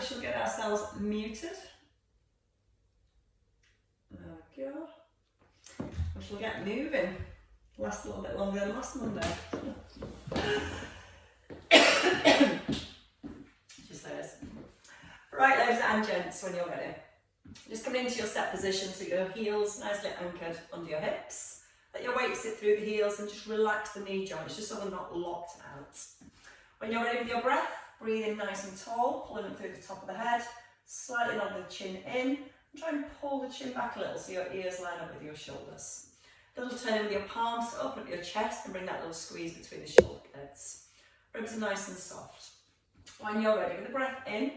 position, get ourselves muted. Oh God. We shall get moving. Last a little bit longer than last Monday. Just this. Right, ladies and gents, when you're ready, just come into your set position so your heels nicely anchored under your hips. Let your weight sit through the heels and just relax the knee joints, just so they're not locked out. When you're ready with your breath, breathe in nice and tall, pulling it through the top of the head, slightly nod the chin in, and try and pull the chin back a little so your ears line up with your shoulders. A little turn with your palms to open up your chest and bring that little squeeze between the shoulder blades. Ribs are nice and soft. When you're ready, with a breath in,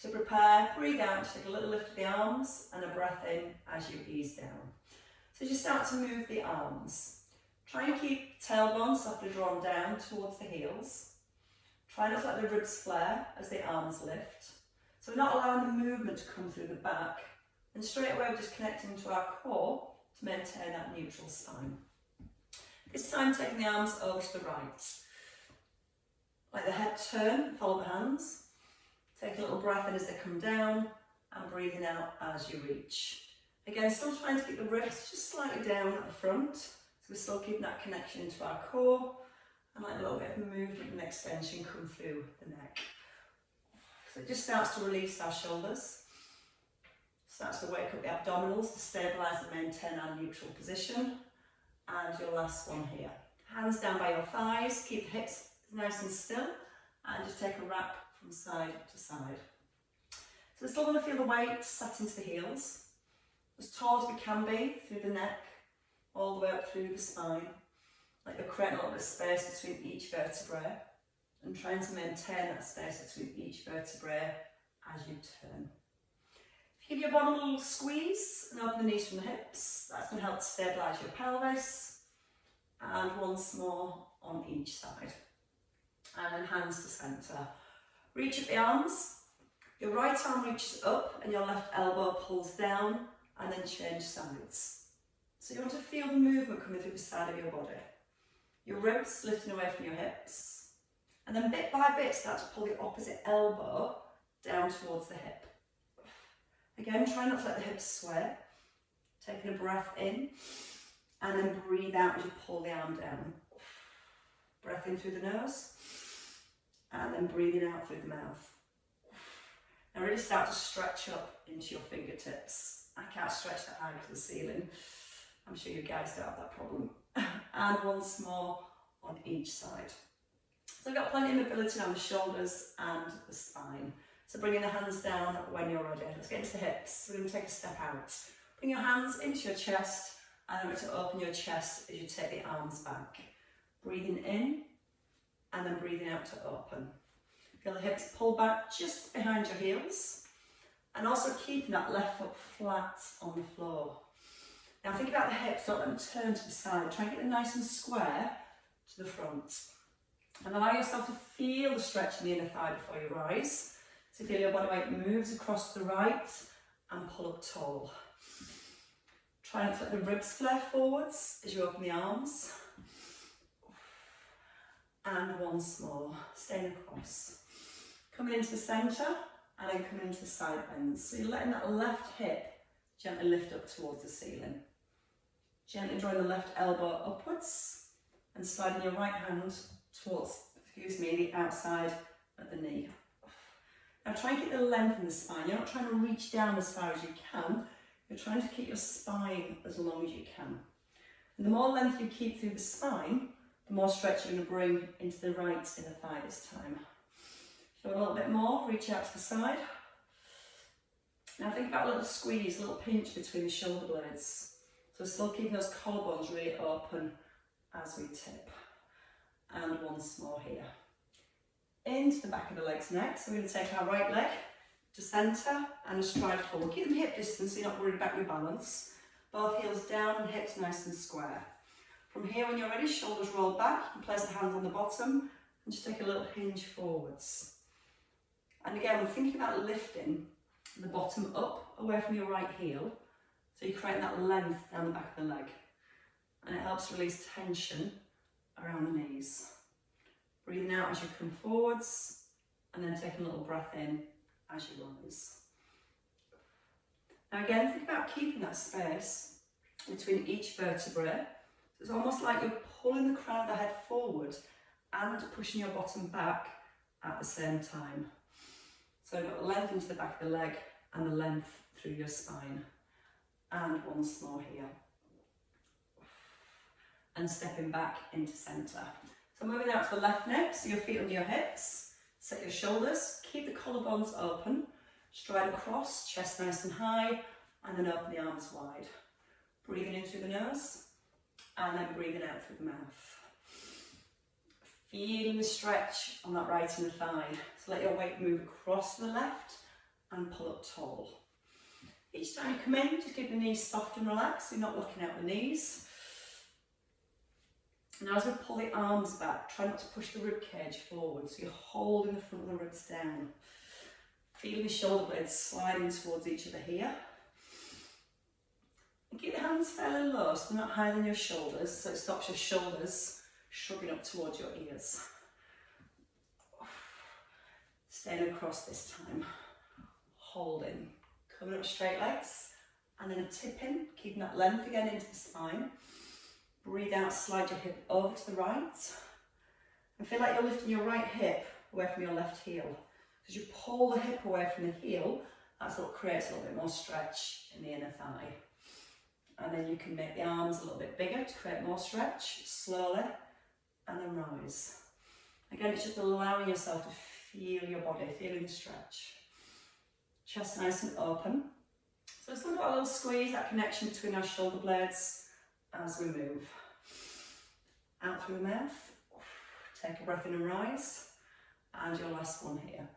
to prepare, breathe out, take a little lift of the arms and a breath in as you ease down. So just start to move the arms. Try and keep tailbone softly drawn down towards the heels. Try not to let the ribs flare as the arms lift. So we're not allowing the movement to come through the back, and straight away we're just connecting to our core to maintain that neutral spine. This time taking the arms over to the right. Let the head turn, follow the hands. Take a little breath in as they come down and breathing out as you reach. Again, still trying to keep the ribs just slightly down at the front, so we're still keeping that connection into our core, and let a little bit of movement and extension come through the neck. So it just starts to release our shoulders, starts to wake up the abdominals to stabilise and maintain our neutral position. And your last one here. Hands down by your thighs, keep the hips nice and still, and just take a wrap from side to side. So we're still going to feel the weight set into the heels, as tall as we can be through the neck, all the way up through the spine, like you're creating a little bit of space between each vertebrae, and trying to maintain that space between each vertebrae as you turn. If you give your bottom a little squeeze and open the knees from the hips, that's going to help stabilise your pelvis, and once more on each side. And then hands to centre. Reach at the arms, your right arm reaches up and your left elbow pulls down, and then change sides. So you want to feel the movement coming through the side of your body. Your ribs lifting away from your hips, and then bit by bit start to pull the opposite elbow down towards the hip. Again, try not to let the hips sway. Taking a breath in, and then breathe out as you pull the arm down. Breath in through the nose, and then breathing out through the mouth. Now really start to stretch up into your fingertips. I can't stretch that high to the ceiling. I'm sure you guys don't have that problem. And once more on each side. So I've got plenty of mobility on the shoulders and the spine. So bringing the hands down when you're ready. Let's get into the hips. We're going to take a step out. Bring your hands into your chest, and then we're going to open your chest as you take the arms back. Breathing in, and then breathing out to open. Feel the hips pull back just behind your heels, and also keeping that left foot flat on the floor. Now think about the hips, don't let them turn to the side. Try and get them nice and square to the front. And allow yourself to feel the stretch in the inner thigh before you rise. So feel your body weight moves across to the right and pull up tall. Try not to let the ribs flare forwards as you open the arms. And once more, staying across. Coming into the centre and then coming into the side bends. So you're letting that left hip gently lift up towards the ceiling. Gently drawing the left elbow upwards and sliding your right hand towards, the outside of the knee. Now try and keep the length in the spine. You're not trying to reach down as far as you can. You're trying to keep your spine as long as you can. And the more length you keep through the spine, the more stretch you're going to bring into the right inner thigh this time. So a little bit more, reach out to the side. Now think about a little squeeze, a little pinch between the shoulder blades. So still keeping those collarbones really open as we tip. And once more here. Into the back of the legs next. So we're going to take our right leg to centre and a stride forward. Keep them hip distance so you're not worried about your balance. Both heels down and hips nice and square. From here, when you're ready, shoulders roll back. You can place the hands on the bottom and just take a little hinge forwards. And again, we're thinking about lifting the bottom up away from your right heel. So you create that length down the back of the leg. And it helps release tension around the knees. Breathing out as you come forwards, and then take a little breath in as you rise. Now again, think about keeping that space between each vertebrae. It's almost like you're pulling the crown of the head forward and pushing your bottom back at the same time. So you've got length into the back of the leg and the length through your spine. And once more here. And stepping back into centre. So moving out to the left next, so your feet under your hips, set your shoulders, keep the collarbones open, stride across, chest nice and high, and then open the arms wide. Breathing in through the nose, and then breathing out through the mouth. Feeling the stretch on that right inner thigh. So let your weight move across to the left and pull up tall. Each time you come in, just keep the knees soft and relaxed, so you're not looking out the knees. Now as we pull the arms back, try not to push the rib cage forward, so you're holding the front of the ribs down. Feeling the shoulder blades sliding towards each other here. And keep the hands fairly low, so they're not higher than your shoulders, so it stops your shoulders shrugging up towards your ears. Staying across this time. Holding. Coming up straight legs, and then tipping, keeping that length again into the spine. Breathe out, slide your hip over to the right. And feel like you're lifting your right hip away from your left heel. As you pull the hip away from the heel, that's what creates a little bit more stretch in the inner thigh. And then you can make the arms a little bit bigger to create more stretch, slowly, and then rise. Again, it's just allowing yourself to feel your body, feeling the stretch. Chest nice and open. So just look at a little squeeze, that connection between our shoulder blades as we move. Out through the mouth. Take a breath in and rise. And your last one here.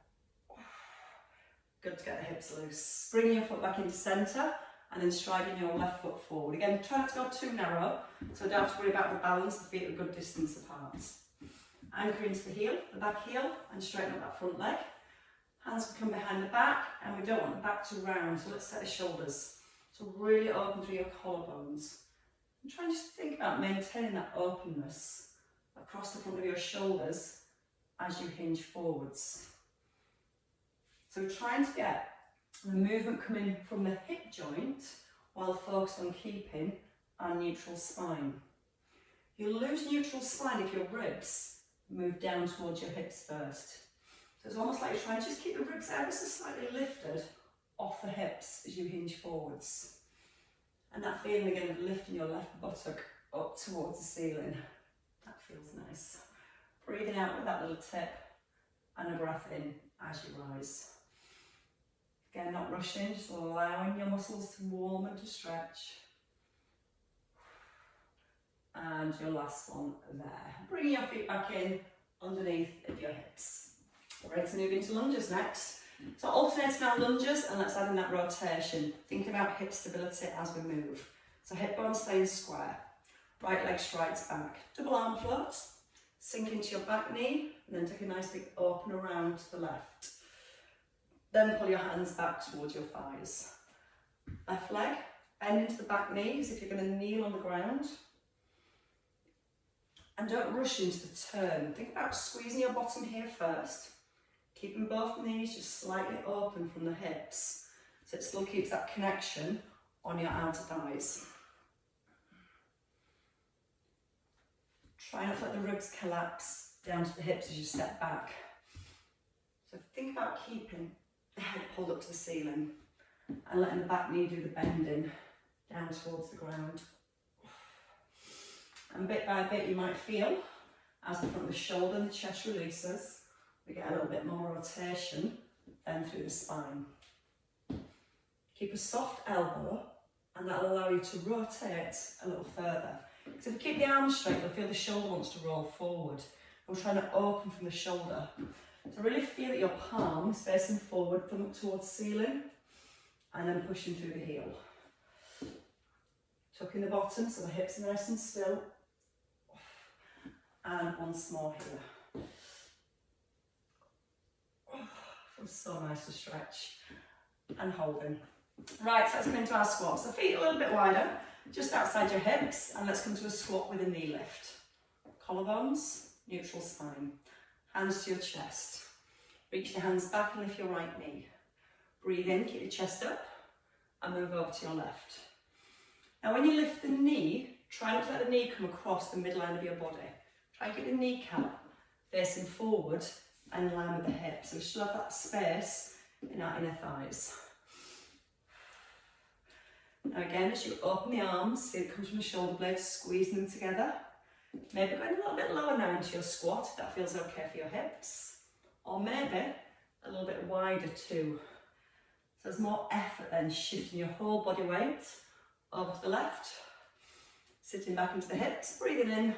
Good to get the hips loose. Bringing your foot back into centre and then striding your left foot forward. Again, try not to go too narrow, so don't have to worry about the balance, the feet are a good distance apart. Anchor into the heel, the back heel, and straighten up that front leg. Hands can come behind the back, and we don't want the back to round, so let's set the shoulders. So really open through your collarbones. And try and just think about maintaining that openness across the front of your shoulders as you hinge forwards. So trying to get the movement coming from the hip joint while focused on keeping our neutral spine. You'll lose neutral spine if your ribs move down towards your hips first. So it's almost like you're trying to just keep the ribs ever so slightly lifted off the hips as you hinge forwards. And that feeling again of lifting your left buttock up towards the ceiling. That feels nice. Breathing out with that little tip and a breath in as you rise. Again, not rushing, just allowing your muscles to warm and to stretch. And your last one there. Bringing your feet back in underneath of your hips. We're ready to move into lunges next. So alternating our lunges, and let's add in that rotation. Think about hip stability as we move. So hip bones staying square. Right leg strides back. Double arm floats. Sink into your back knee, and then take a nice big open around to the left. Then pull your hands back towards your thighs. Left leg, bend into the back knee as if you're going to kneel on the ground. And don't rush into the turn. Think about squeezing your bottom here first. Keeping both knees just slightly open from the hips, so it still keeps that connection on your outer thighs. Try not to let the ribs collapse down to the hips as you step back. So think about keeping the head pulled up to the ceiling and letting the back knee do the bending down towards the ground. And bit by bit you might feel as the front of the shoulder and the chest releases, we get a little bit more rotation then through the spine. Keep a soft elbow and that will allow you to rotate a little further. So if you keep the arms straight, you'll feel the shoulder wants to roll forward. We're trying to open from the shoulder. So really feel that your palm is facing forward, thumb up towards ceiling, and then pushing through the heel. Tucking the bottom so the hips are nice and still. And once more here. Feels so nice to stretch. And holding. Right, so let's come into our squat. So feet a little bit wider, just outside your hips, and let's come to a squat with a knee lift. Collarbones, neutral spine. Hands to your chest. Reach your hands back and lift your right knee. Breathe in, keep your chest up, and move over to your left. Now when you lift the knee, try not to let the knee come across the midline of your body. Try and keep the kneecap facing forward and in line with the hip. So we should have that space in our inner thighs. Now again, as you open the arms, see it comes from the shoulder blades, squeezing them together. Maybe going a little bit lower now into your squat, if that feels okay for your hips. Or maybe a little bit wider too. So there's more effort then, shifting your whole body weight over to the left. Sitting back into the hips, breathing in,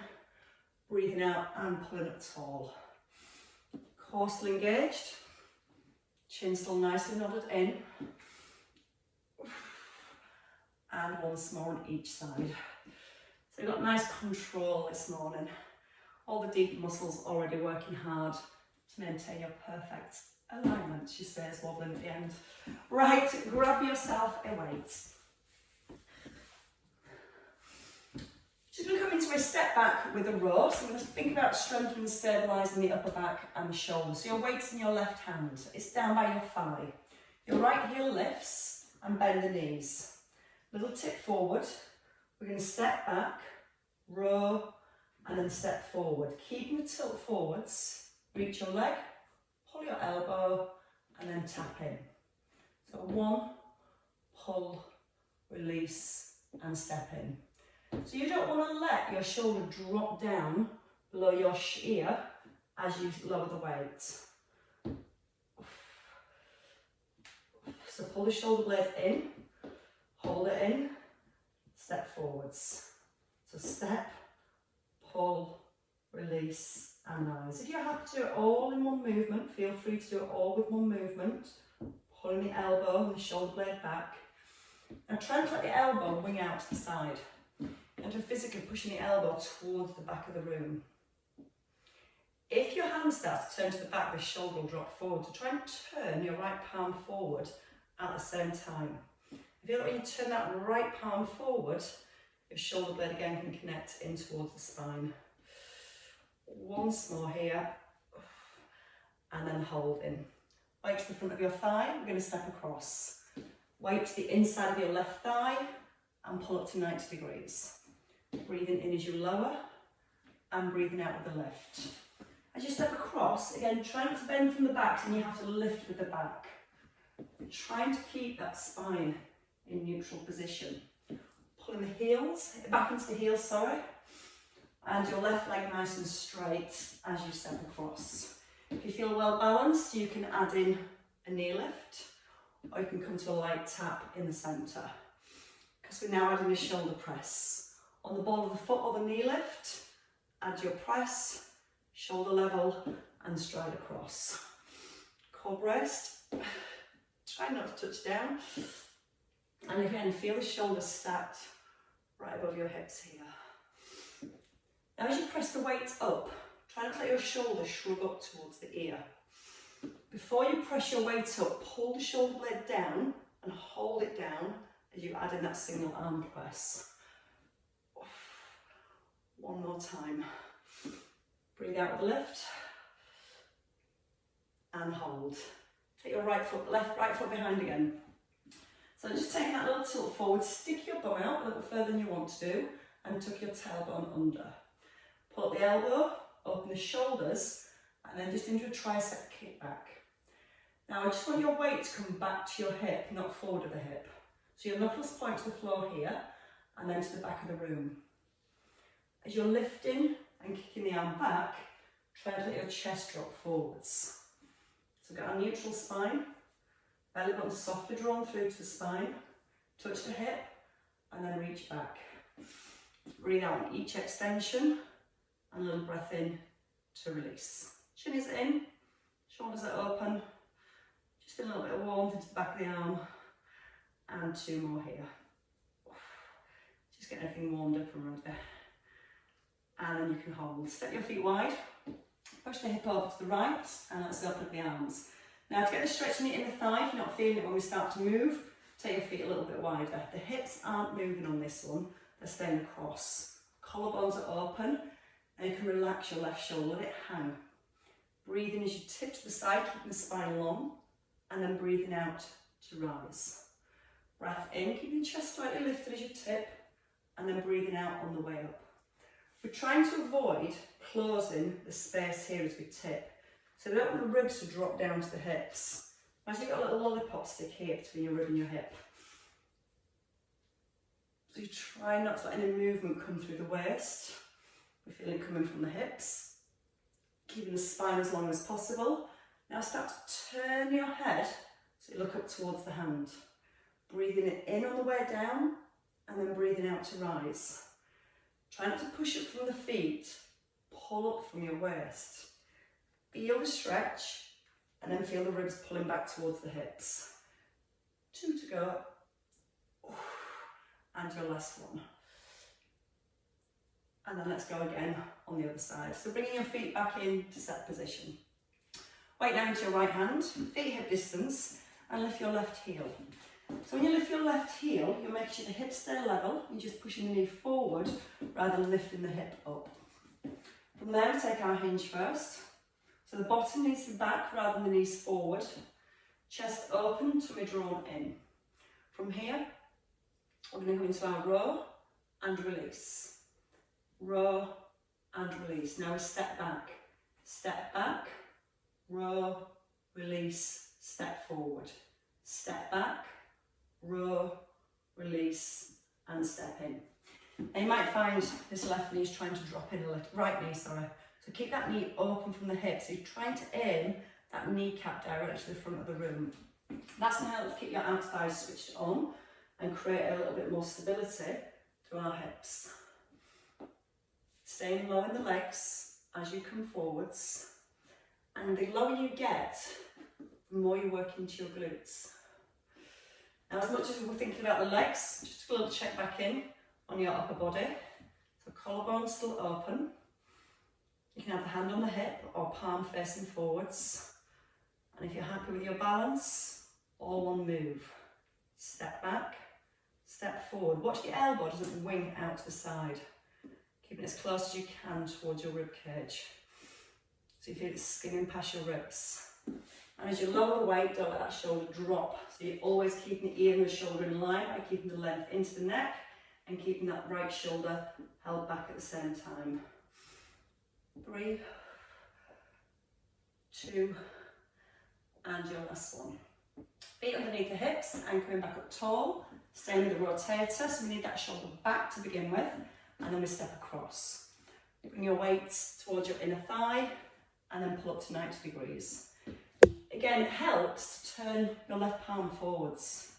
breathing out, and pulling up tall. Core still engaged, chin still nicely nodded in. And once more on each side. So you've got nice control this morning. All the deep muscles already working hard to maintain your perfect alignment, she says, wobbling at the end. Right, grab yourself a weight. Just going to come into a step back with a row. So I'm going to think about strengthening and stabilising the upper back and the shoulders. So your weight's in your left hand. It's down by your thigh. Your right heel lifts and bend the knees. Little tip forward. We're going to step back, row, and then step forward. Keeping the tilt forwards. Reach your leg, pull your elbow, and then tap in. So 1, pull, release, and step in. So you don't want to let your shoulder drop down below your ear as you lower the weight. So pull the shoulder blade in, hold it in, step forwards. So step, pull, release, and rise. If you're happy to do it all in one movement, feel free to do it all with one movement. Pulling the elbow and the shoulder blade back. Now try and let the elbow wing out to the side. And to physically pushing the elbow towards the back of the room. If your hand starts to turn to the back, the shoulder will drop forward. So try and turn your right palm forward at the same time. I feel like when you turn that right palm forward, your shoulder blade again can connect in towards the spine. Once more here, and then hold in. Weight to the front of your thigh, we're going to step across. Weight to the inside of your left thigh, and pull up to 90 degrees. Breathing in as you lower, and breathing out with the lift. As you step across, again, try not to bend from the back, and you have to lift with the back. You're trying to keep that spine in neutral position. Pulling the heels, back into the heels, sorry. And your left leg nice and straight as you step across. If you feel well balanced, you can add in a knee lift, or you can come to a light tap in the centre. Because we're now adding a shoulder press. On the ball of the foot or the knee lift, add your press, shoulder level, and stride across. Core rest, try not to touch down. And again, feel the shoulders stacked right above your hips here. Now as you press the weight up, try not to let your shoulders shrug up towards the ear. Before you press your weight up, pull the shoulder blade down and hold it down as you add in that single arm press. One more time. Breathe out with a lift. And hold. Take your right foot behind again. So just taking that little tilt forward, stick your bum out a little further than you want to do, and tuck your tailbone under. Pull up the elbow, open the shoulders, and then just into a tricep kickback. Now I just want your weight to come back to your hip, not forward of the hip. So your knuckles point to the floor here, and then to the back of the room. As you're lifting and kicking the arm back, try to let your chest drop forwards. So got a neutral spine, belly button softly drawn through to the spine, touch the hip, and then reach back. Breathe out on each extension, and a little breath in to release. Chin is in, shoulders are open, just feel a little bit of warmth into the back of the arm, and 2 more here. Just get everything warmed up and ready. And then you can hold. Step your feet wide, push the hip over to the right, and let's open up the arms. Now to get the stretch in the inner thigh, if you're not feeling it when we start to move, take your feet a little bit wider. The hips aren't moving on this one, they're staying across. Collarbones are open, and you can relax your left shoulder, let it hang. Breathing as you tip to the side, keeping the spine long, and then breathing out to rise. Breath in, keep your chest slightly lifted as you tip, and then breathing out on the way up. We're trying to avoid closing the space here as we tip. So we don't want the ribs to drop down to the hips. Imagine you've got a little lollipop stick here between your rib and your hip. So you try not to let any movement come through the waist. We're feeling it coming from the hips. Keeping the spine as long as possible. Now start to turn your head so you look up towards the hand. Breathing it in on the way down and then breathing out to rise. Try not to push up from the feet, pull up from your waist. Feel the stretch and then feel the ribs pulling back towards the hips. 2 to go. And your last one. And then let's go again on the other side. So bringing your feet back into set position. Weight down to your right hand, feet hip distance, and lift your left heel. So when you lift your left heel, you'll make sure the hips stay level. You're just pushing the knee forward rather than lifting the hip up. From there, we take our hinge first. So the bottom knees to the back rather than the knees forward. Chest open, tummy drawn in. From here, we're going to go into our row and release. Row and release. Now we step back, row, release, step forward. Step back, row, release, and step in. And you might find this left knee is trying to drop in a little, right knee, sorry. So keep that knee open from the hip. So you're trying to aim that kneecap directly to the front of the room. That's going to help keep your outer thighs switched on and create a little bit more stability to our hips. Staying low in the legs as you come forwards. And the lower you get, the more you work into your glutes. Now, as much as we're thinking about the legs, just a little check back in on your upper body. So collarbone still open. You can have the hand on the hip or palm facing forwards. And if you're happy with your balance, all one move. Step back, step forward. Watch the elbow doesn't wing out to the side. Keeping it as close as you can towards your rib cage. So you feel it skimming past your ribs. And as you lower the weight, don't let that shoulder drop. So you're always keeping the ear and the shoulder in line by keeping the length into the neck and keeping that right shoulder held back at the same time. 3, 2, and your last one. Feet underneath the hips and coming back up tall. Staying with the rotator, so we need that shoulder back to begin with, and then we step across. Bring your weights towards your inner thigh and then pull up to 90 degrees. Again, it helps to turn your left palm forwards.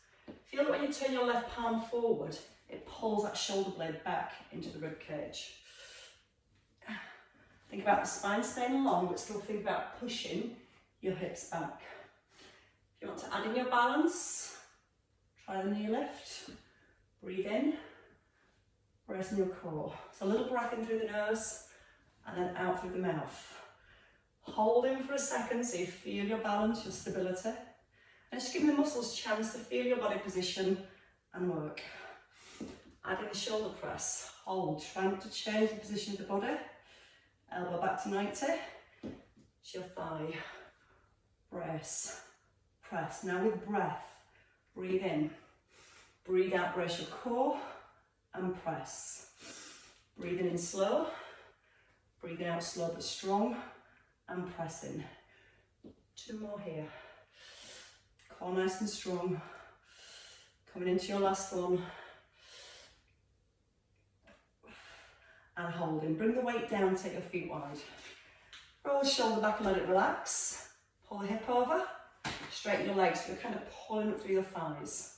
Feel that when you turn your left palm forward, it pulls that shoulder blade back into the rib cage. Think about the spine staying long, but still think about pushing your hips back. If you want to add in your balance, try the knee lift. Breathe in, bracing your core. So a little breath in through the nose and then out through the mouth. Hold in for a second so you feel your balance, your stability. And just giving the muscles a chance to feel your body position and work. Add in the shoulder press. Hold, try not to change the position of the body. Elbow back to 90. It's your thigh. Brace. Press. Now with breath, breathe in. Breathe out, brace your core and press. Breathing in slow. Breathing out slow but strong and pressing. 2 more here. Core nice and strong. Coming into your last one. And holding. Bring the weight down, take your feet wide. Roll the shoulder back and let it relax. Pull the hip over. Straighten your legs, so you're kind of pulling up through your thighs.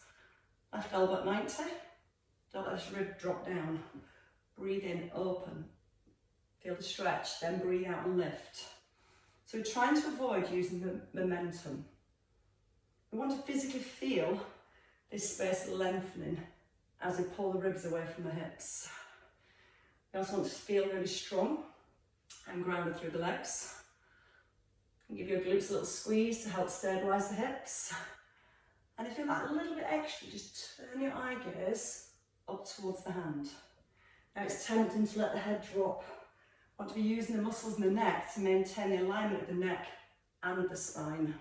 Left elbow at 90. Don't let this rib drop down. Breathe in, open. Feel the stretch, then breathe out and lift. So we're trying to avoid using the momentum. We want to physically feel this space lengthening as we pull the ribs away from the hips. We also want to feel really strong and grounded through the legs. And give your glutes a little squeeze to help stabilise the hips. And if you feel that a little bit extra, just turn your eye gaze up towards the hand. Now it's tempting to let the head drop. Want to be using the muscles in the neck to maintain the alignment of the neck and the spine.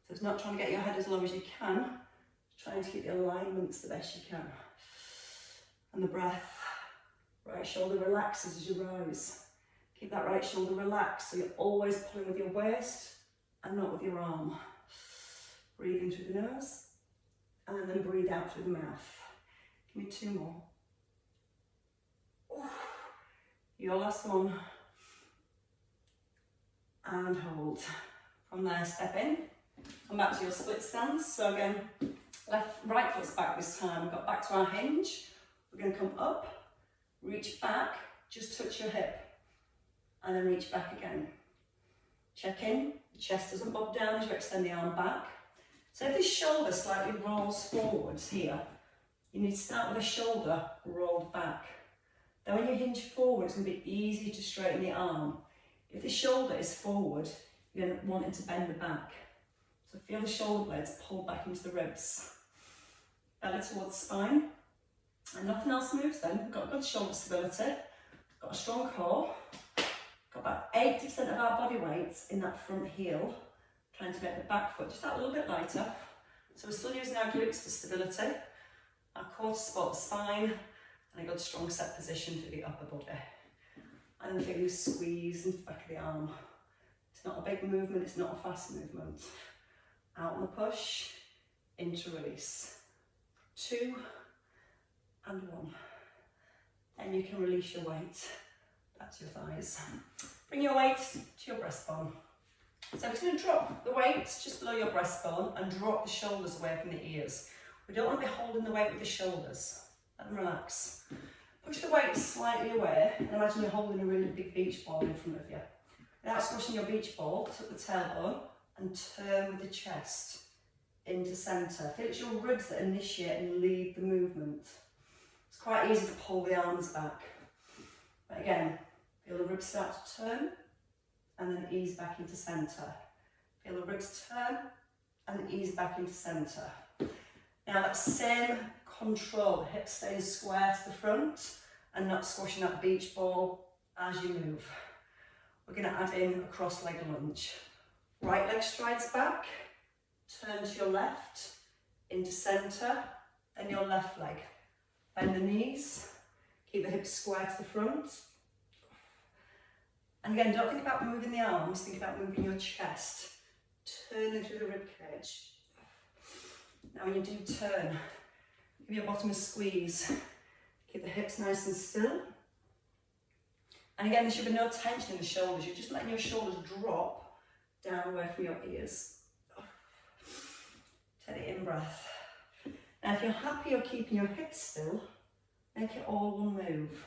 So it's not trying to get your head as low as you can, Trying to keep the alignments the best you can. And the breath. Right shoulder relaxes as you rise. Keep that right shoulder relaxed so you're always pulling with your waist and not with your arm. Breathe in through the nose and then breathe out through the mouth. Give me 2 more. Your last one. And hold. From there, step in. Come back to your split stance. So again, right foot's back this time. We've got back to our hinge. We're going to come up, reach back, just touch your hip, and then reach back again. Check in, the chest doesn't bob down as you extend the arm back. So if this shoulder slightly rolls forwards here, you need to start with the shoulder rolled back. Then when you hinge forward, it's going to be easy to straighten the arm. If the shoulder is forward, you're wanting to bend the back. So feel the shoulder blades pull back into the ribs. Belly towards the spine. And nothing else moves then. We've got good shoulder stability. Got a strong core. Got about 80% of our body weight in that front heel. Trying to make the back foot just that little bit lighter. So we're still using our glutes for stability. Our core to support the spine. And a good strong set position through the upper body. And then feel you squeeze into the back of the arm. It's not a big movement, it's not a fast movement. Out on the push, into release. 2 and 1. Then you can release your weight back to your thighs. Bring your weight to your breastbone. So we're just going to drop the weight just below your breastbone and drop the shoulders away from the ears. We don't want to be holding the weight with the shoulders. Let them relax. Push the weight slightly away and imagine you're holding a really big beach ball in front of you. Without squashing your beach ball, tuck the tailbone and turn with the chest into centre. Feel it's your ribs that initiate and lead the movement. It's quite easy to pull the arms back. But again, feel the ribs start to turn and then ease back into centre. Feel the ribs turn and ease back into centre. Now that same control, the hips staying square to the front and not squashing that beach ball as you move. We're going to add in a cross-leg lunge. Right leg strides back, turn to your left, into centre, then your left leg. Bend the knees, keep the hips square to the front. And again, don't think about moving the arms, think about moving your chest, turning through the rib cage. Now when you do turn, give your bottom a squeeze, keep the hips nice and still. And again, there should be no tension in the shoulders, you're just letting your shoulders drop down away from your ears. Take the in-breath. Now if you're happy you're keeping your hips still, make it all one move.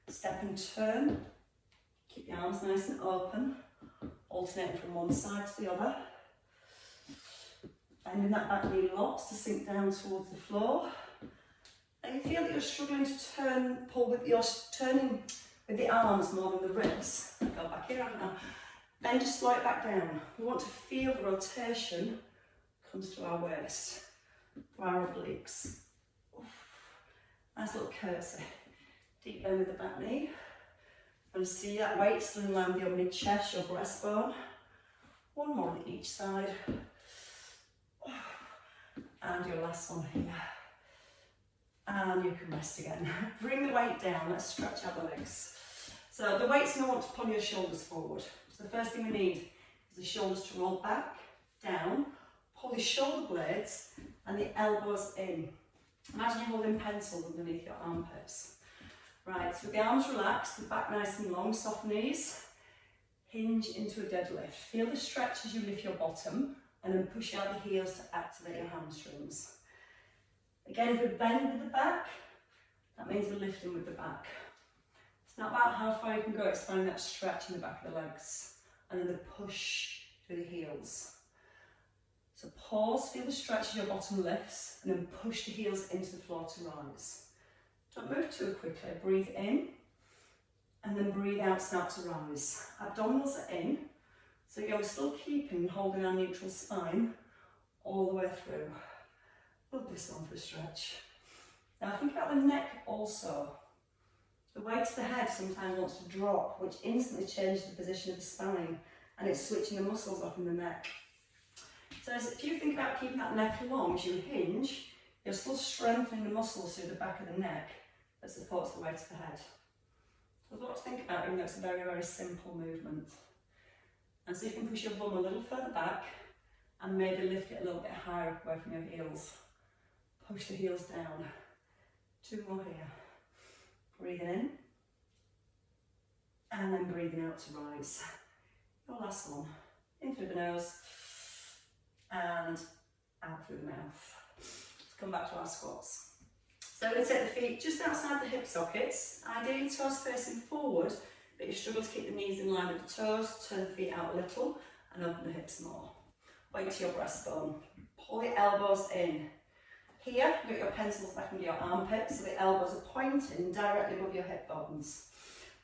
Step and turn, keep the arms nice and open, alternating from one side to the other. Bending that back knee locked to sink down towards the floor. And you feel that you're struggling to pull with your turning with the arms more than the ribs. I'll go back here right now. Then just slow it back down. We want to feel the rotation comes to our waist, to our obliques. Nice little curtsy. Deep bend with the back knee. And see that weight still in line with your mid-chest, your breastbone. One more on each side. And your last one here. And you can rest again. Bring the weight down, let's stretch out the legs. So the weight's going to want to pull your shoulders forward. So the first thing we need is the shoulders to roll back, down, pull the shoulder blades and the elbows in. Imagine you're holding pencils underneath your armpits. Right, so with the arms relaxed, the back nice and long, soft knees, hinge into a deadlift. Feel the stretch as you lift your bottom and then push out the heels to activate your hamstrings. Again, if we bend with the back, that means we're lifting with the back. It's not about how far you can go, it's finding that stretch in the back of the legs and then the push through the heels. So pause, feel the stretch as your bottom lifts and then push the heels into the floor to rise. Don't move too quickly, breathe in and then breathe out, start to rise. Abdominals are in, so you're still keeping and holding our neutral spine all the way through. Love this one for a stretch. Now think about the neck also. The weight of the head sometimes wants to drop, which instantly changes the position of the spine and it's switching the muscles off in the neck. So if you think about keeping that neck long as you hinge, You're still strengthening the muscles through the back of the neck that supports the weight of the head. There's a lot to think about, even though it's a very, very simple movement. And so you can push your bum a little further back and maybe lift it a little bit higher away from your heels. Push the heels down. 2 more here. Breathing in. And then breathing out to rise. Your last one. In through the nose and out through the mouth. Let's come back to our squats. So we're going to take the feet just outside the hip sockets, ideally toes facing forward, but you struggle to keep the knees in line with the toes, turn the feet out a little and open the hips more. Weight to your breastbone. Pull the elbows in. Here, you get your pencils back into your armpits, so the elbows are pointing directly above your hip bones.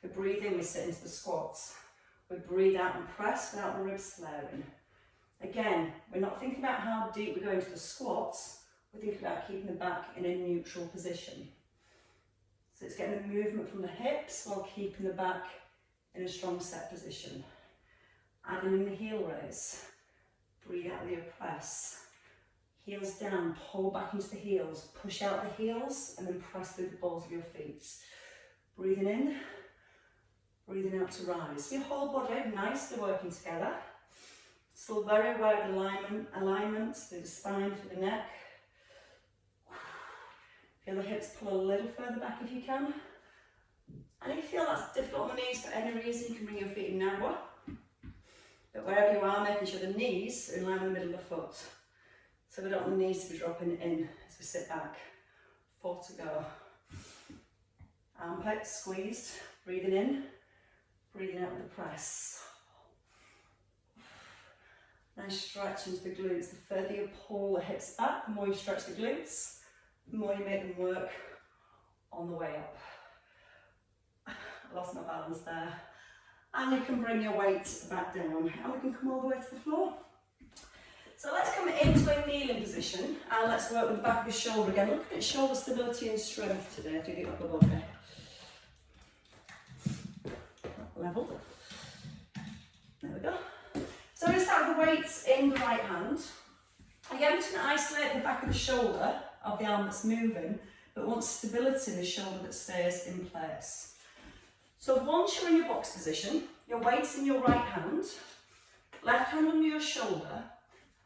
We breathe in, we sit into the squats. We breathe out and press without the ribs flaring. Again, we're not thinking about how deep we're going to the squats, we're thinking about keeping the back in a neutral position. So it's getting the movement from the hips while keeping the back in a strong set position. Adding in the heel raise. Breathe out the press. Heels down, pull back into the heels. Push out the heels and then press through the balls of your feet. Breathing in. Breathing out to rise. Your whole body nicely working together. Still very aware of the alignment through the spine, through the neck. Feel the hips pull a little further back if you can. And if you feel that's difficult on the knees for any reason, you can bring your feet in narrower. But wherever you are, making sure the knees are in line with the middle of the foot. So we don't want the knees to be dropping in as we sit back. 4 to go. Armpits squeezed, breathing in. Breathing out with the press. Nice stretch into the glutes. The further you pull the hips back, the more you stretch the glutes, the more you make them work on the way up. I lost my balance there. And you can bring your weight back down and we can come all the way to the floor. So let's come into a kneeling position and let's work with the back of the shoulder again. Looking at shoulder stability and strength today through the upper body. Level. There we go. So we're going to start with the weights in the right hand. Again, we're just going to isolate the back of the shoulder of the arm that's moving, but want stability in the shoulder that stays in place. So once you're in your box position, your weight's in your right hand, left hand under your shoulder,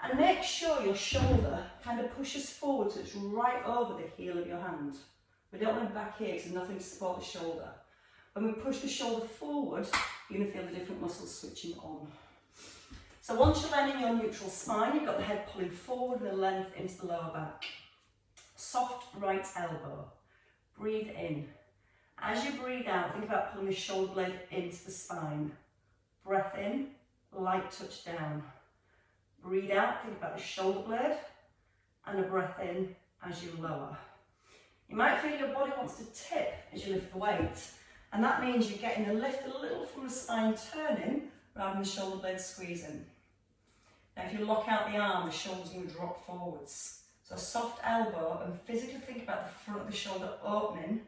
and make sure your shoulder kind of pushes forward so it's right over the heel of your hand. We don't want it back here because there's nothing to support the shoulder. When we push the shoulder forward, you're going to feel the different muscles switching on. So once you're then in your neutral spine, you've got the head pulling forward and the length into the lower back. Soft right elbow. Breathe in. As you breathe out, think about pulling the shoulder blade into the spine. Breath in, light touch down. Breathe out, think about the shoulder blade, and a breath in as you lower. You might feel your body wants to tip as you lift the weight. And that means you're getting the lift a little from the spine turning rather than the shoulder blade squeezing. Now if you lock out the arm, the shoulder's going to drop forwards. So a soft elbow, and physically think about the front of the shoulder opening,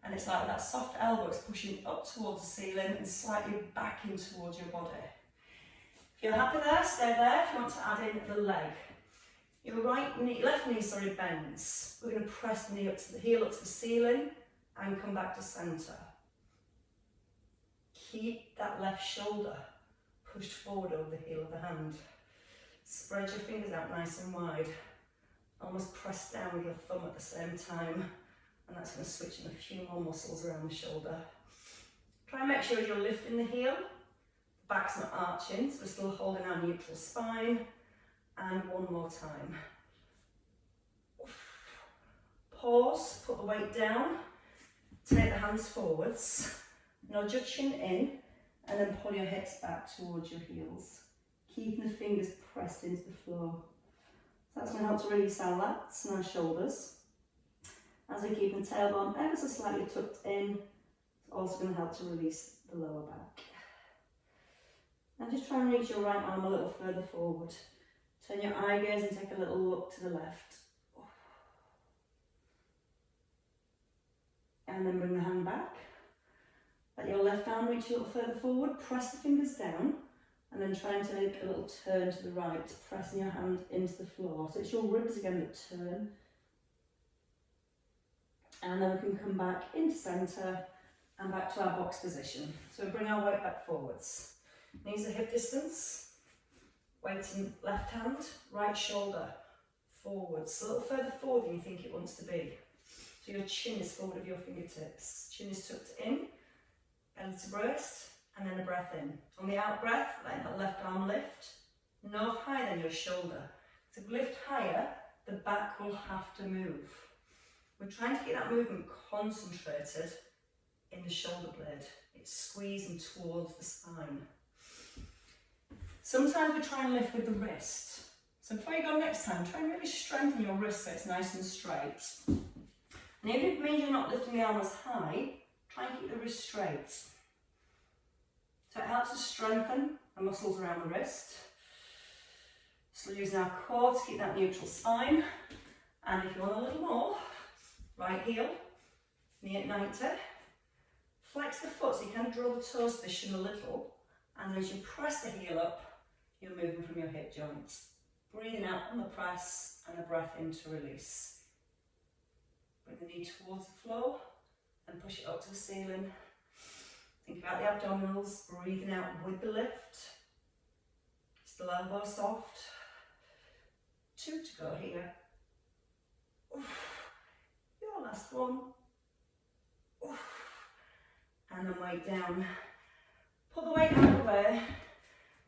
and it's like that soft elbow is pushing up towards the ceiling and slightly back in towards your body. If you're happy there, stay there. If you want to add in the leg. Your left knee bends. We're going to press the knee up to the heel up to the ceiling and come back to centre. Keep that left shoulder pushed forward over the heel of the hand. Spread your fingers out nice and wide. Almost press down with your thumb at the same time. And that's going to switch in a few more muscles around the shoulder. Try and make sure as you're lifting the heel, the back's not arching, so we're still holding our neutral spine. And one more time. Pause, put the weight down, take the hands forwards. Nod your chin in and then pull your hips back towards your heels. Keeping the fingers pressed into the floor. So that's going to help to release our lats and our shoulders. As we keep the tailbone ever so slightly tucked in, it's also going to help to release the lower back. Now just try and reach your right arm a little further forward. Turn your eye gaze and take a little look to the left. And then bring the hand back. Let your left arm reach a little further forward, press the fingers down, and then try and take a little turn to the right, pressing your hand into the floor. So it's your ribs again that turn And then we can come back into centre and back to our box position. So we bring our weight back forwards. Knees at hip distance, weight in left hand, right shoulder forwards, a little further forward than you think it wants to be. So your chin is forward of your fingertips, chin is tucked in, belly to breast, and then a breath in. On the out breath, let that left arm lift, no higher than your shoulder. To lift higher, the back will have to move. We're trying to get that movement concentrated in the shoulder blade. It's squeezing towards the spine. Sometimes we try and lift with the wrist. So before you go next time, try and really strengthen your wrist so it's nice and straight. And even if it means you're not lifting the arm as high, try and keep the wrist straight. So it helps us strengthen the muscles around the wrist. So we're using our core to keep that neutral spine. And if you want a little more, right heel, knee at 90. Flex the foot so you can draw the toes position a little. And as you press the heel up, you're moving from your hip joints. Breathing out on the press and a breath in to release. Bring the knee towards the floor and push it up to the ceiling. Think about the abdominals, breathing out with the lift. Still elbow soft. 2 to go here. Your last one. And then weight down. Pull the weight out of the way.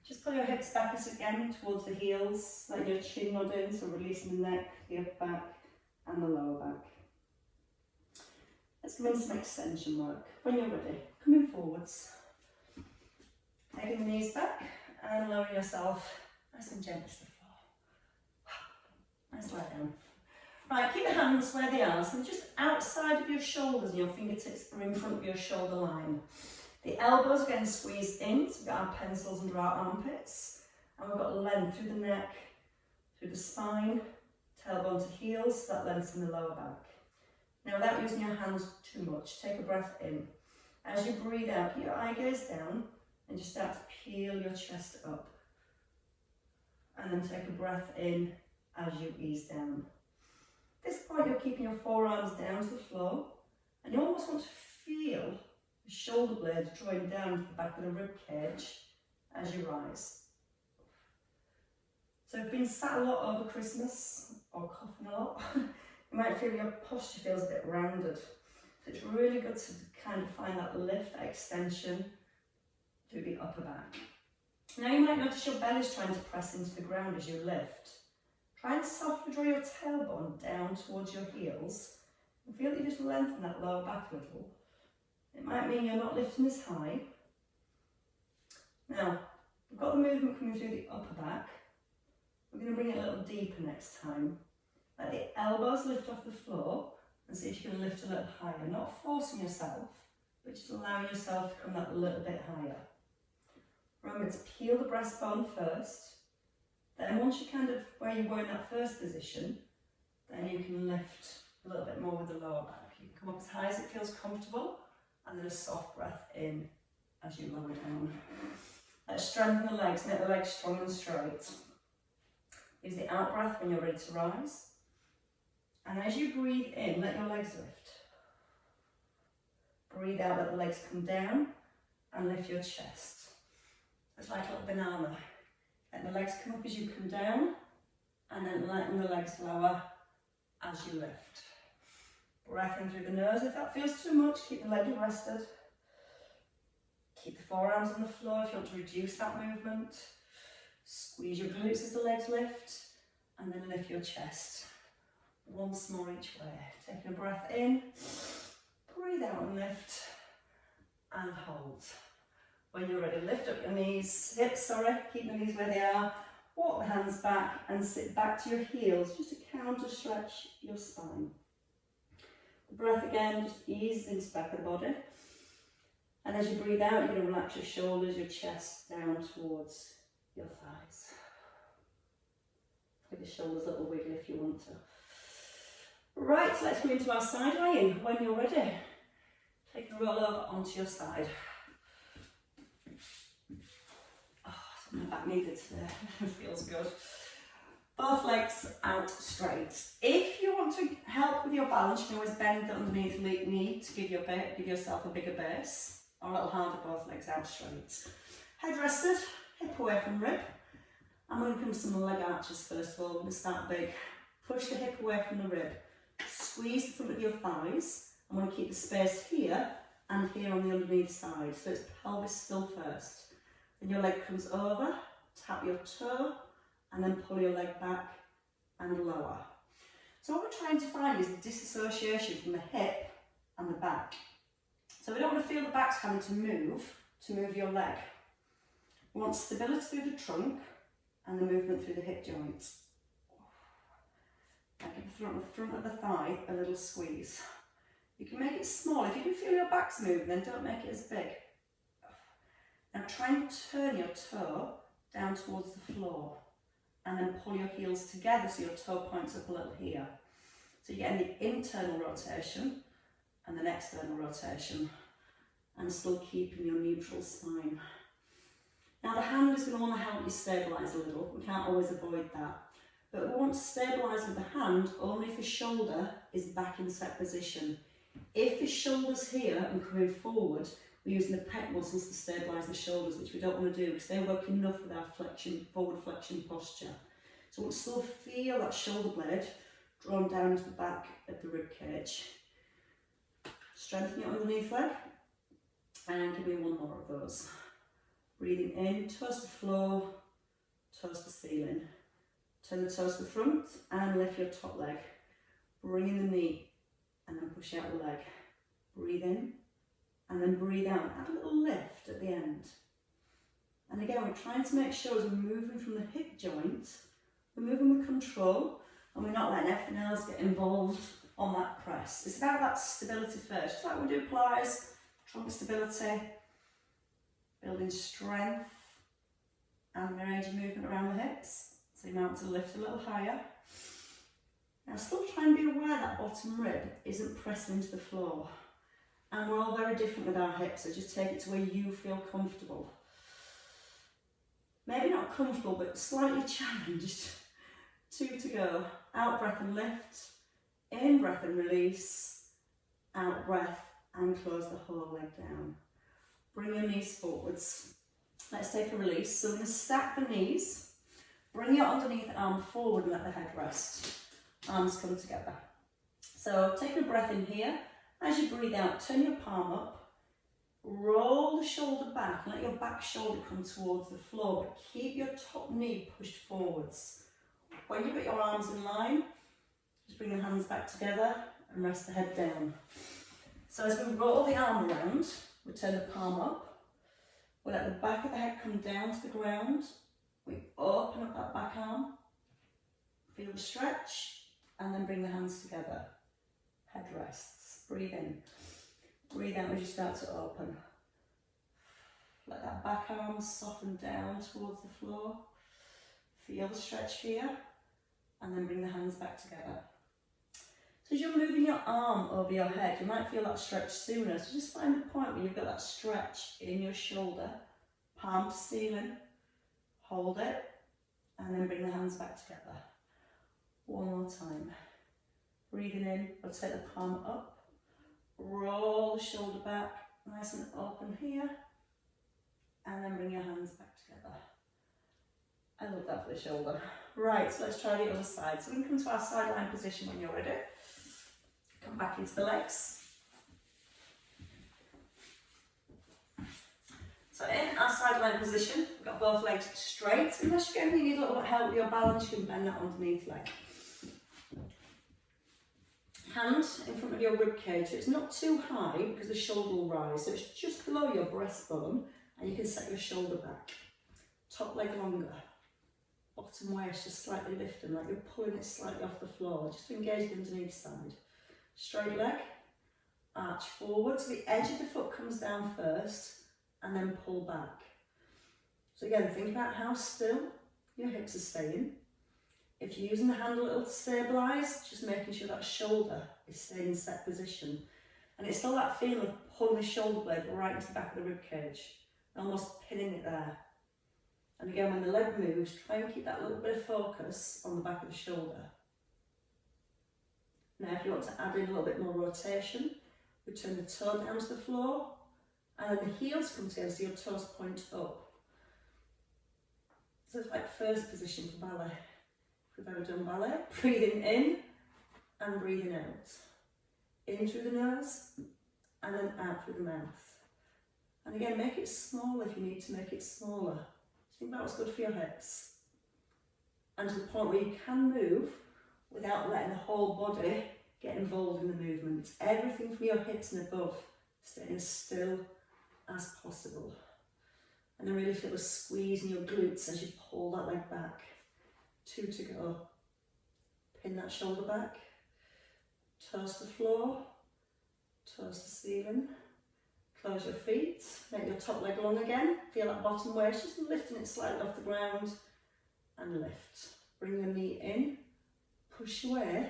Just pull your hips back again towards the heels, let your chin nod in, so releasing the neck, the upper back and the lower back. Let's go into some extension work. When you're ready, come in forwards. Taking the knees back and lowering yourself nice and gently to the floor. Nice lie down. Right, keep the hands where they are, so just outside of your shoulders and your fingertips are in front of your shoulder line. The elbows are getting squeezed in, so we've got our pencils under our armpits, and we've got length through the neck, through the spine, tailbone to heels, so that length in the lower back. Now without using your hands too much, take a breath in. As you breathe out, keep your eye gaze down, and just start to peel your chest up. And then take a breath in as you ease down. At this point, you're keeping your forearms down to the floor, and you almost want to feel the shoulder blades drawing down to the back of the rib cage as you rise. So if you've been sat a lot over Christmas or coughing a lot, you might feel your posture feels a bit rounded. So it's really good to kind of find that lift, that extension through the upper back. Now you might notice your belly's trying to press into the ground as you lift. Try and softly draw your tailbone down towards your heels and feel that you just lengthen that lower back a little. It might mean you're not lifting as high. Now, we've got the movement coming through the upper back. We're going to bring it a little deeper next time. Let the elbows lift off the floor and see if you can lift a little higher. Not forcing yourself, but just allowing yourself to come that little bit higher. Remember to peel the breastbone first. Then once you're kind of where you were in that first position, then you can lift a little bit more with the lower back. You can come up as high as it feels comfortable, and then a soft breath in as you lower down. Let's strengthen the legs, make the legs strong and straight. Use the out breath when you're ready to rise. And as you breathe in, let your legs lift. Breathe out, let the legs come down and lift your chest. It's like a little banana. Let the legs come up as you come down, and then letting the legs lower as you lift. Breath in through the nose. If that feels too much, keep the legs rested. Keep the forearms on the floor if you want to reduce that movement. Squeeze your glutes as the legs lift, and then lift your chest. Once more each way. Taking a breath in, breathe out and lift, and hold. When you're ready, lift up your hips, keep the knees where they are. Walk the hands back and sit back to your heels, just to counter stretch your spine. The breath again just eases into the back of the body. And as you breathe out, you're going to relax your shoulders, your chest down towards your thighs. Give the shoulders a little wiggle if you want to. Right, so let's go into our side lying. When you're ready, take a roll over onto your side. My back needed today. Feels good. Both legs out straight. If you want want to help with your balance, you can always bend the underneath knee to give yourself a bigger base, or a little harder, both legs out straight. Head rested, hip away from rib. I'm going to come to some leg arches first of all. We're going to start big. Push the hip away from the rib. Squeeze the front of your thighs. I'm going to keep the space here and here on the underneath side. So it's pelvis still first. Then your leg comes over, tap your toe, and then pull your leg back and lower. So what we're trying to find is disassociation from the hip and the back. So we don't want to feel the back's having to move your leg. We want stability through the trunk and the movement through the hip joints. Now give the front of the thigh a little squeeze. You can make it small. If you can feel your back's moving, then don't make it as big. Now try and turn your toe down towards the floor and then pull your heels together so your toe points up a little here. So you're getting the internal rotation and then external rotation and still keeping your neutral spine. Now the hand is going to want to help you stabilise a little. We can't always avoid that. But we want to stabilise with the hand only if the shoulder is back in set position. If the shoulder's here and coming forward, we're using the pec muscles to stabilise the shoulders, which we don't want to do because they work enough with our forward flexion posture. So we'll still feel that shoulder blade drawn down to the back of the rib cage. Strengthen your underneath leg and give me one more of those. Breathing in, toes to floor, toes to ceiling. Turn the toes to the front and lift your top leg. Bring in the knee and then push out the leg. Breathe in and then breathe out. Add a little lift at the end. And again, we're trying to make sure as we're moving from the hip joint, we're moving with control and we're not letting everything else get involved on that press. It's about that stability first, just like we do plies, trunk stability, building strength and range of movement around the hips. So you might want to lift a little higher. Now still try and be aware that bottom rib isn't pressing into the floor. And we're all very different with our hips, so just take it to where you feel comfortable. Maybe not comfortable, but slightly challenged. 2 to go. Out breath and lift. In breath and release. Out breath and close the whole leg down. Bring your knees forwards. Let's take a release. So we're going to stack the knees. Bring your underneath arm forward and let the head rest. Arms come together. So take a breath in here. As you breathe out, turn your palm up. Roll the shoulder back and let your back shoulder come towards the floor, but keep your top knee pushed forwards. When you've got your arms in line, just bring the hands back together and rest the head down. So as we roll the arm around, we turn the palm up. We let the back of the head come down to the ground. We open up that back arm, feel the stretch, and then bring the hands together. Head rests. Breathe in. Breathe out as you start to open. Let that back arm soften down towards the floor. Feel the stretch here, and then bring the hands back together. So as you're moving your arm over your head, you might feel that stretch sooner. So just find the point where you've got that stretch in your shoulder, palm to ceiling. Hold it, and then bring the hands back together. One more time. Breathing in, rotate the palm up. Roll the shoulder back, nice and open here. And then bring your hands back together. I love that for the shoulder. Right, so let's try the other side. So we can come to our sideline position when you're ready. Come back into the legs. So in our sideline position, we've got both legs straight. Unless you need a little help with your balance, you can bend that underneath leg. Hand in front of your rib cage. So it's not too high because the shoulder will rise. So it's just below your breastbone and you can set your shoulder back. Top leg longer. Bottom waist just slightly lifting, like you're pulling it slightly off the floor, just to engage the underneath side. Straight leg, arch forward, so the edge of the foot comes down first, and then pull back. So again, think about how still your hips are staying. If you're using the hand a little to stabilise, just making sure that shoulder is staying in set position. And it's still that feeling of pulling the shoulder blade right into the back of the rib cage, almost pinning it there. And again, when the leg moves, try and keep that little bit of focus on the back of the shoulder. Now if you want to add in a little bit more rotation, we turn the toe down to the floor and then the heels come together so your toes point up. So it's like first position for ballet. If we've ever done ballet, breathing in and breathing out. In through the nose and then out through the mouth. And again, make it small if you need to make it smaller. Think about what's good for your hips. And to the point where you can move without letting the whole body get involved in the movement. Everything from your hips and above staying as still as possible. And then really feel the squeeze in your glutes as you pull that leg back. 2 to go. Pin that shoulder back. Toes to floor. Toes to ceiling. Close your feet. Make your top leg long again. Feel that bottom waist, just lifting it slightly off the ground. And lift. Bring your knee in. Push away.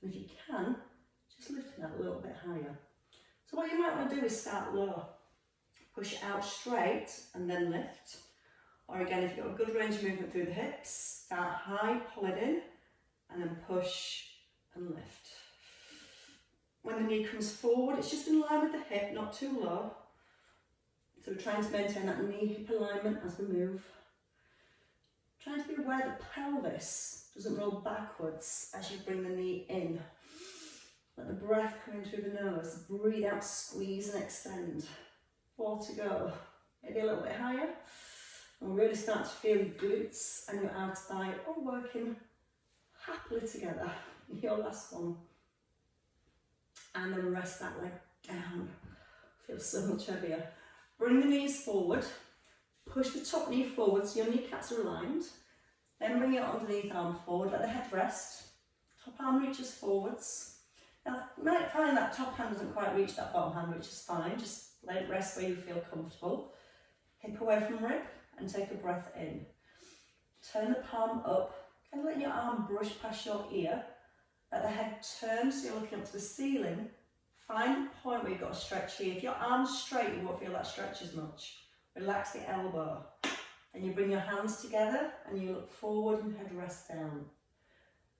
And if you can, just lifting that a little bit higher. So what you might want to do is start low. Push it out straight and then lift. Or again, if you've got a good range of movement through the hips, start high, pull it in, and then push and lift. When the knee comes forward, it's just in line with the hip, not too low. So we're trying to maintain that knee-hip alignment as we move. Trying to be aware the pelvis doesn't roll backwards as you bring the knee in. Let the breath come in through the nose. Breathe out, squeeze and extend. 4 to go. Maybe a little bit higher. And we'll really start to feel your glutes and your outer thigh all working happily together. Your last one. And then rest that leg down. Feels so much heavier. Bring the knees forward. Push the top knee forward so your kneecaps are aligned. Then bring your underneath arm forward. Let the head rest. Top arm reaches forwards. Now you might find that top hand doesn't quite reach that bottom hand, which is fine. Just let it rest where you feel comfortable. Hip away from rib and take a breath in. Turn the palm up. Kind of let your arm brush past your ear. Let the head turn so you're looking up to the ceiling. Find the point where you've got a stretch here. If your arm's straight, you won't feel that stretch as much. Relax the elbow. Then you bring your hands together and you look forward and head rest down.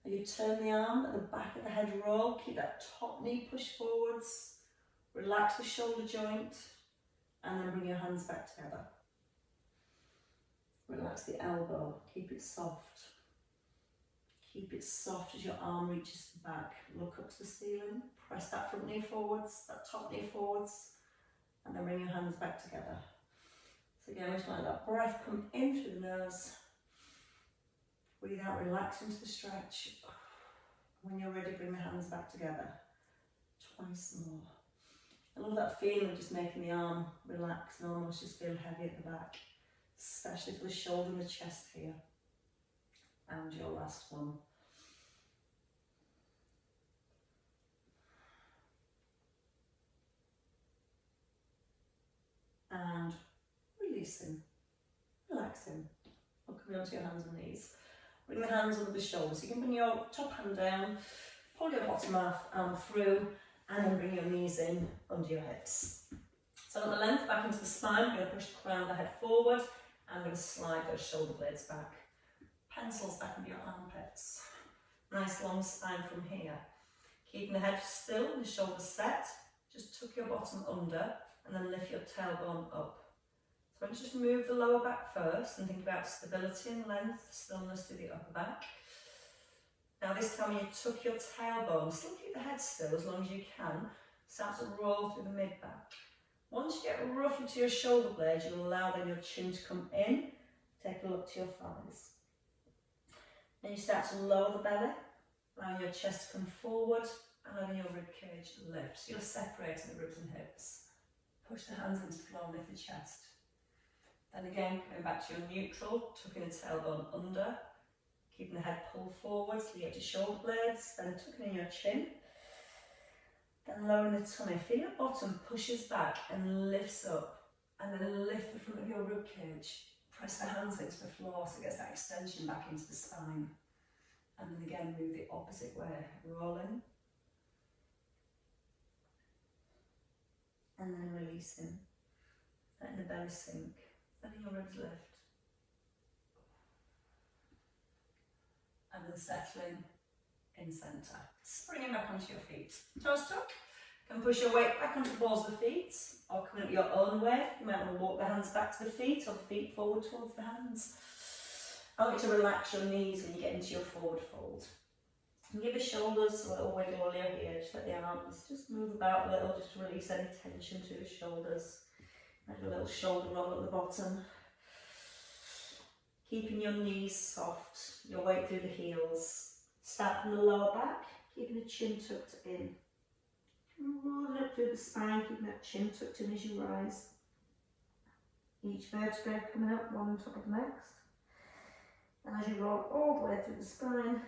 And you turn the arm at the back of the head roll. Keep that top knee pushed forwards. Relax the shoulder joint. And then bring your hands back together. Relax the elbow. Keep it soft. Keep it soft as your arm reaches the back. Look up to the ceiling. Press that front knee forwards, that top knee forwards. And then bring your hands back together. So again, we just let that breath come in through the nose. Breathe out, relax into the stretch. When you're ready, bring the hands back together. Twice more. I love that feeling of just making the arm relax and almost just feel heavy at the back. Especially for the shoulder and the chest here. And your last one. And releasing, relaxing. Or coming onto your hands and knees. Bring the hands under the shoulders. You can bring your top hand down, pull your bottom arm through, and then bring your knees in under your hips. So on the length back into the spine, we're going to push the crown of the head forward, and we're going to slide those shoulder blades back. Pencils back into your armpits. Nice long spine from here. Keeping the head still, the shoulders set. Just tuck your bottom under, and then lift your tailbone up. So let's just move the lower back first and think about stability and length, stillness through the upper back. Now this time when you tuck your tailbone, still keep the head still as long as you can. Start to roll through the mid-back. Once you get roughly to your shoulder blades, you'll allow then your chin to come in. Take a look to your thighs. Then you start to lower the belly, allowing your chest to come forward and letting your rib cage lift. So you're separating the ribs and hips. Push the hands into the floor and lift the chest. Then again, coming back to your neutral, tucking the tailbone under, keeping the head pulled forward so you get to shoulder blades, then tucking in your chin. Then lowering the tummy. Feel your bottom pushes back and lifts up, and then lift the front of your rib cage. Press the hands into the floor so it gets that extension back into the spine. And then again, move the opposite way, rolling. And then releasing. Letting the belly sink. Letting your ribs lift. And then settling in centre. Springing back onto your feet. Toes tuck. You can push your weight back onto the balls of the feet, or come in your own way. You might want to walk the hands back to the feet, or the feet forward towards the hands. I want you to relax your knees when you get into your forward fold. And give the shoulders a little wiggle while you're here. Just let the arms just move about a little, just to release any tension to the shoulders. Maybe a little shoulder roll at the bottom. Keeping your knees soft, your weight through the heels. Start from the lower back, keeping the chin tucked in. Rolling up through the spine, keeping that chin tucked in as you rise. Each vertebrae coming up one on top of the next. And as you roll all the way through the spine,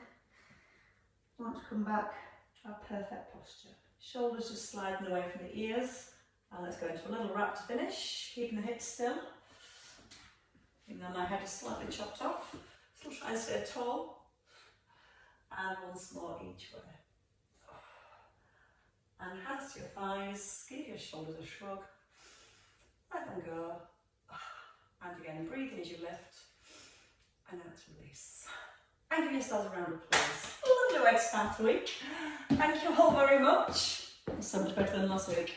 you want to come back to our perfect posture. Shoulders just sliding away from the ears. And let's go into a little wrap to finish, keeping the hips still. Even though my head is slightly chopped off, still try and stay tall. And once more each way. And hands to your thighs, give your shoulders a shrug. Let them go. And again, breathe in as you lift. And out to release. And give yourselves a round of applause. Lovely way to start the week. Thank you all very much. So much better than last week.